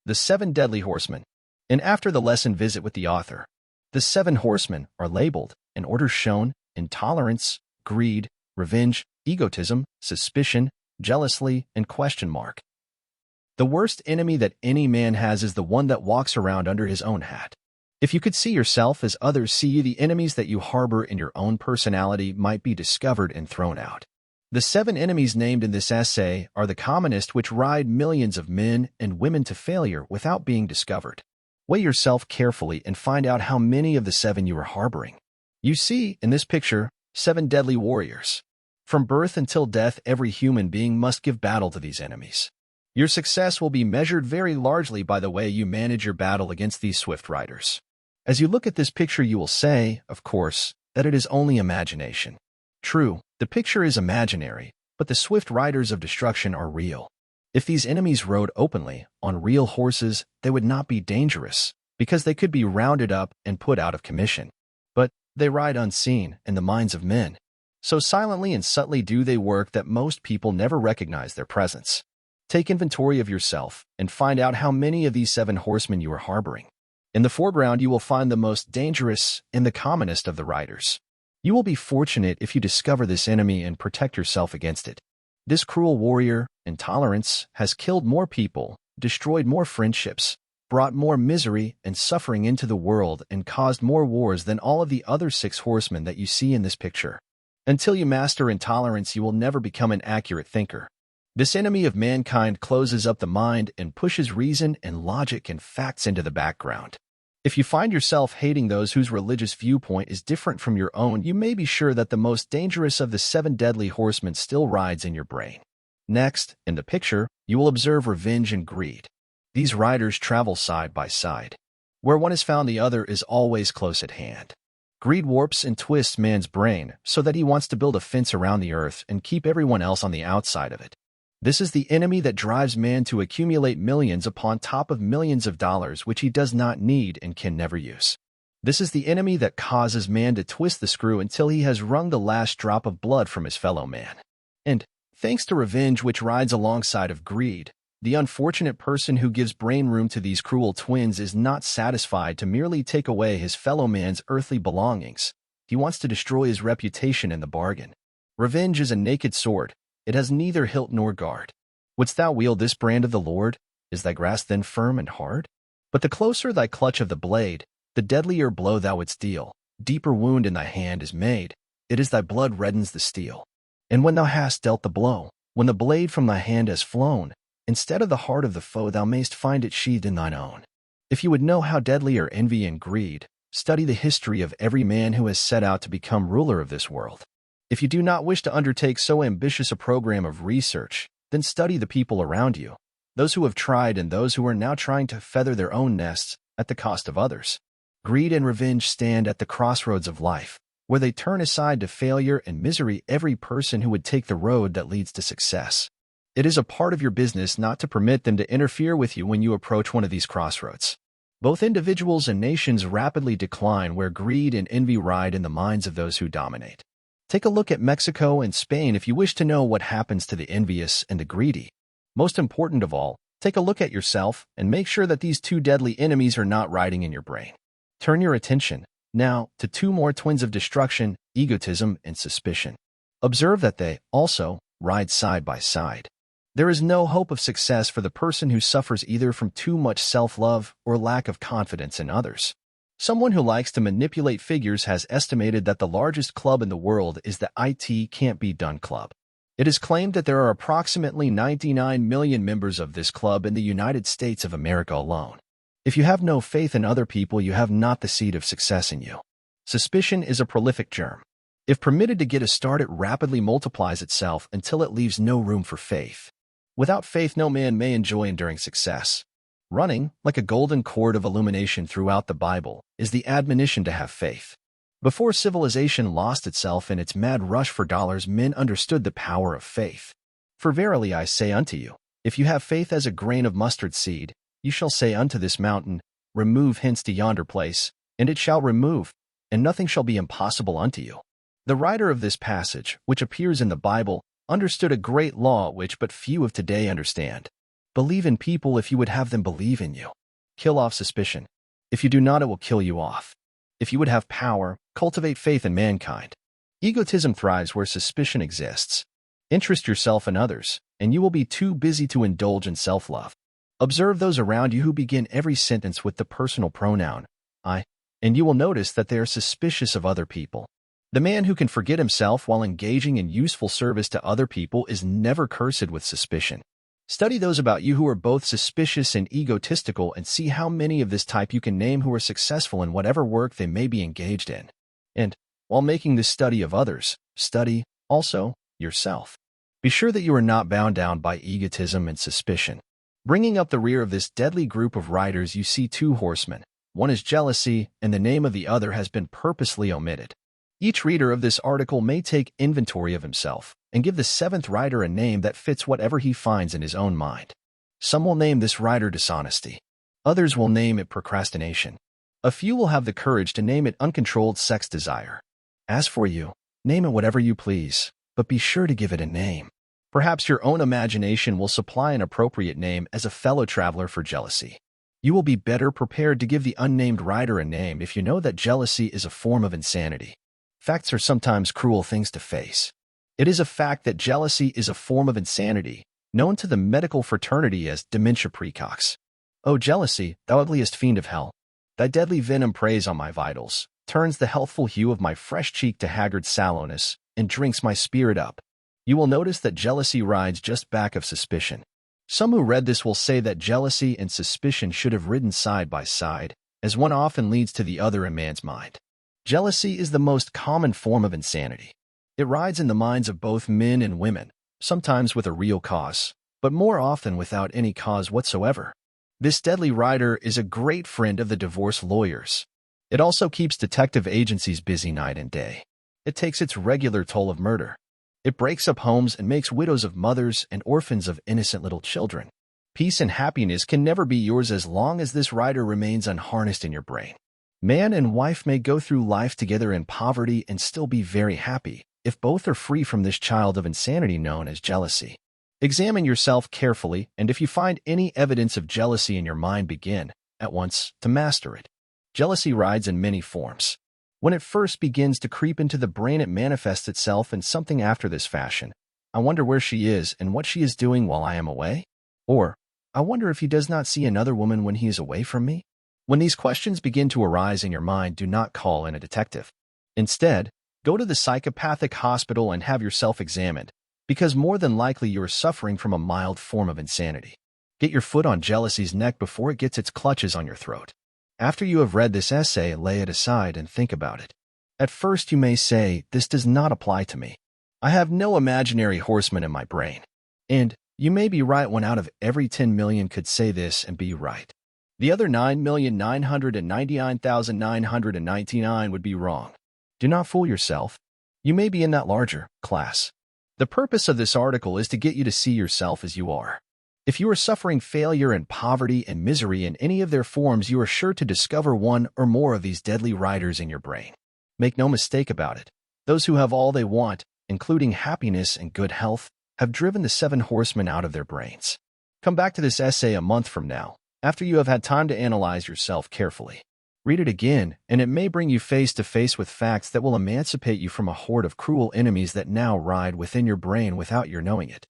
The 7 Deadly Horsemen. And after the lesson visit with the author, the 7 horsemen are labeled, in order shown: intolerance, greed, revenge, egotism, suspicion, jealousy, and question mark. The worst enemy that any man has is the one that walks around under his own hat. If you could see yourself as others see you, the enemies that you harbor in your own personality might be discovered and thrown out. The 7 enemies named in this essay are the commonest, which ride millions of men and women to failure without being discovered. Weigh yourself carefully and find out how many of the 7 you are harboring. You see, in this picture, 7 deadly warriors. From birth until death, every human being must give battle to these enemies. Your success will be measured very largely by the way you manage your battle against these swift riders. As you look at this picture, you will say, of course, that it is only imagination. True, the picture is imaginary, but the swift riders of destruction are real. If these enemies rode openly, on real horses, they would not be dangerous, because they could be rounded up and put out of commission. But they ride unseen in the minds of men. So silently and subtly do they work that most people never recognize their presence. Take inventory of yourself and find out how many of these 7 horsemen you are harboring. In the foreground, you will find the most dangerous and the commonest of the riders. You will be fortunate if you discover this enemy and protect yourself against it. This cruel warrior, intolerance, has killed more people, destroyed more friendships, brought more misery and suffering into the world, and caused more wars than all of the other 6 horsemen that you see in this picture. Until you master intolerance, you will never become an accurate thinker. This enemy of mankind closes up the mind and pushes reason and logic and facts into the background. If you find yourself hating those whose religious viewpoint is different from your own, you may be sure that the most dangerous of the 7 deadly horsemen still rides in your brain. Next, in the picture, you will observe revenge and greed. These riders travel side by side. Where one is found, the other is always close at hand. Greed warps and twists man's brain so that he wants to build a fence around the earth and keep everyone else on the outside of it. This is the enemy that drives man to accumulate millions upon top of millions of dollars which he does not need and can never use. This is the enemy that causes man to twist the screw until he has wrung the last drop of blood from his fellow man. And, thanks to revenge, which rides alongside of greed, the unfortunate person who gives brain room to these cruel twins is not satisfied to merely take away his fellow man's earthly belongings. He wants to destroy his reputation in the bargain. Revenge is a naked sword. It has neither hilt nor guard. Wouldst thou wield this brand of the Lord? Is thy grasp then firm and hard? But the closer thy clutch of the blade, the deadlier blow thou wouldst deal. Deeper wound in thy hand is made. It is thy blood reddens the steel. And when thou hast dealt the blow, when the blade from thy hand has flown, instead of the heart of the foe thou mayst find it sheathed in thine own. If you would know how deadly are envy and greed, study the history of every man who has set out to become ruler of this world. If you do not wish to undertake so ambitious a program of research, then study the people around you, those who have tried and those who are now trying to feather their own nests at the cost of others. Greed and revenge stand at the crossroads of life, where they turn aside to failure and misery every person who would take the road that leads to success. It is a part of your business not to permit them to interfere with you when you approach one of these crossroads. Both individuals and nations rapidly decline where greed and envy ride in the minds of those who dominate. Take a look at Mexico and Spain if you wish to know what happens to the envious and the greedy. Most important of all, take a look at yourself and make sure that these 2 deadly enemies are not riding in your brain. Turn your attention, now, to 2 more twins of destruction, egotism and suspicion. Observe that they, also, ride side by side. There is no hope of success for the person who suffers either from too much self-love or lack of confidence in others. Someone who likes to manipulate figures has estimated that the largest club in the world is the IT Can't Be Done Club. It is claimed that there are approximately 99 million members of this club in the United States of America alone. If you have no faith in other people, you have not the seed of success in you. Suspicion is a prolific germ. If permitted to get a start, it rapidly multiplies itself until it leaves no room for faith. Without faith, no man may enjoy enduring success. Running, like a golden cord of illumination throughout the Bible, is the admonition to have faith. Before civilization lost itself in its mad rush for dollars, men understood the power of faith. For verily I say unto you, if you have faith as a grain of mustard seed, you shall say unto this mountain, Remove hence to yonder place, and it shall remove, and nothing shall be impossible unto you. The writer of this passage, which appears in the Bible, understood a great law which but few of today understand. Believe in people if you would have them believe in you. Kill off suspicion. If you do not, it will kill you off. If you would have power, cultivate faith in mankind. Egotism thrives where suspicion exists. Interest yourself in others, and you will be too busy to indulge in self-love. Observe those around you who begin every sentence with the personal pronoun, I, and you will notice that they are suspicious of other people. The man who can forget himself while engaging in useful service to other people is never cursed with suspicion. Study those about you who are both suspicious and egotistical and see how many of this type you can name who are successful in whatever work they may be engaged in. And, while making this study of others, study, also, yourself. Be sure that you are not bound down by egotism and suspicion. Bringing up the rear of this deadly group of riders, you see two horsemen. One is jealousy, and the name of the other has been purposely omitted. Each reader of this article may take inventory of himself and give the seventh rider a name that fits whatever he finds in his own mind. Some will name this rider dishonesty. Others will name it procrastination. A few will have the courage to name it uncontrolled sex desire. As for you, name it whatever you please, but be sure to give it a name. Perhaps your own imagination will supply an appropriate name as a fellow traveler for jealousy. You will be better prepared to give the unnamed rider a name if you know that jealousy is a form of insanity. Facts are sometimes cruel things to face. It is a fact that jealousy is a form of insanity, known to the medical fraternity as dementia praecox. O jealousy, thou ugliest fiend of hell! Thy deadly venom preys on my vitals, turns the healthful hue of my fresh cheek to haggard sallowness, and drinks my spirit up. You will notice that jealousy rides just back of suspicion. Some who read this will say that jealousy and suspicion should have ridden side by side, as one often leads to the other in man's mind. Jealousy is the most common form of insanity. It rides in the minds of both men and women, sometimes with a real cause, but more often without any cause whatsoever. This deadly rider is a great friend of the divorce lawyers. It also keeps detective agencies busy night and day. It takes its regular toll of murder. It breaks up homes and makes widows of mothers and orphans of innocent little children. Peace and happiness can never be yours as long as this rider remains unharnessed in your brain. Man and wife may go through life together in poverty and still be very happy, if both are free from this child of insanity known as jealousy. Examine yourself carefully, and if you find any evidence of jealousy in your mind, begin, at once, to master it. Jealousy rides in many forms. When it first begins to creep into the brain, it manifests itself in something after this fashion. I wonder where she is and what she is doing while I am away? Or, I wonder if he does not see another woman when he is away from me? When these questions begin to arise in your mind, do not call in a detective. Instead, go to the psychopathic hospital and have yourself examined, because more than likely you are suffering from a mild form of insanity. Get your foot on jealousy's neck before it gets its clutches on your throat. After you have read this essay, lay it aside and think about it. At first you may say, this does not apply to me. I have no imaginary horseman in my brain. And you may be right. 1 out of every 10 million could say this and be right. The other 9,999,999 would be wrong. Do not fool yourself. You may be in that larger class. The purpose of this article is to get you to see yourself as you are. If you are suffering failure and poverty and misery in any of their forms, you are sure to discover one or more of these deadly riders in your brain. Make no mistake about it. Those who have all they want, including happiness and good health, have driven the 7 horsemen out of their brains. Come back to this essay a month from now, after you have had time to analyze yourself carefully. Read it again, and it may bring you face to face with facts that will emancipate you from a horde of cruel enemies that now ride within your brain without your knowing it.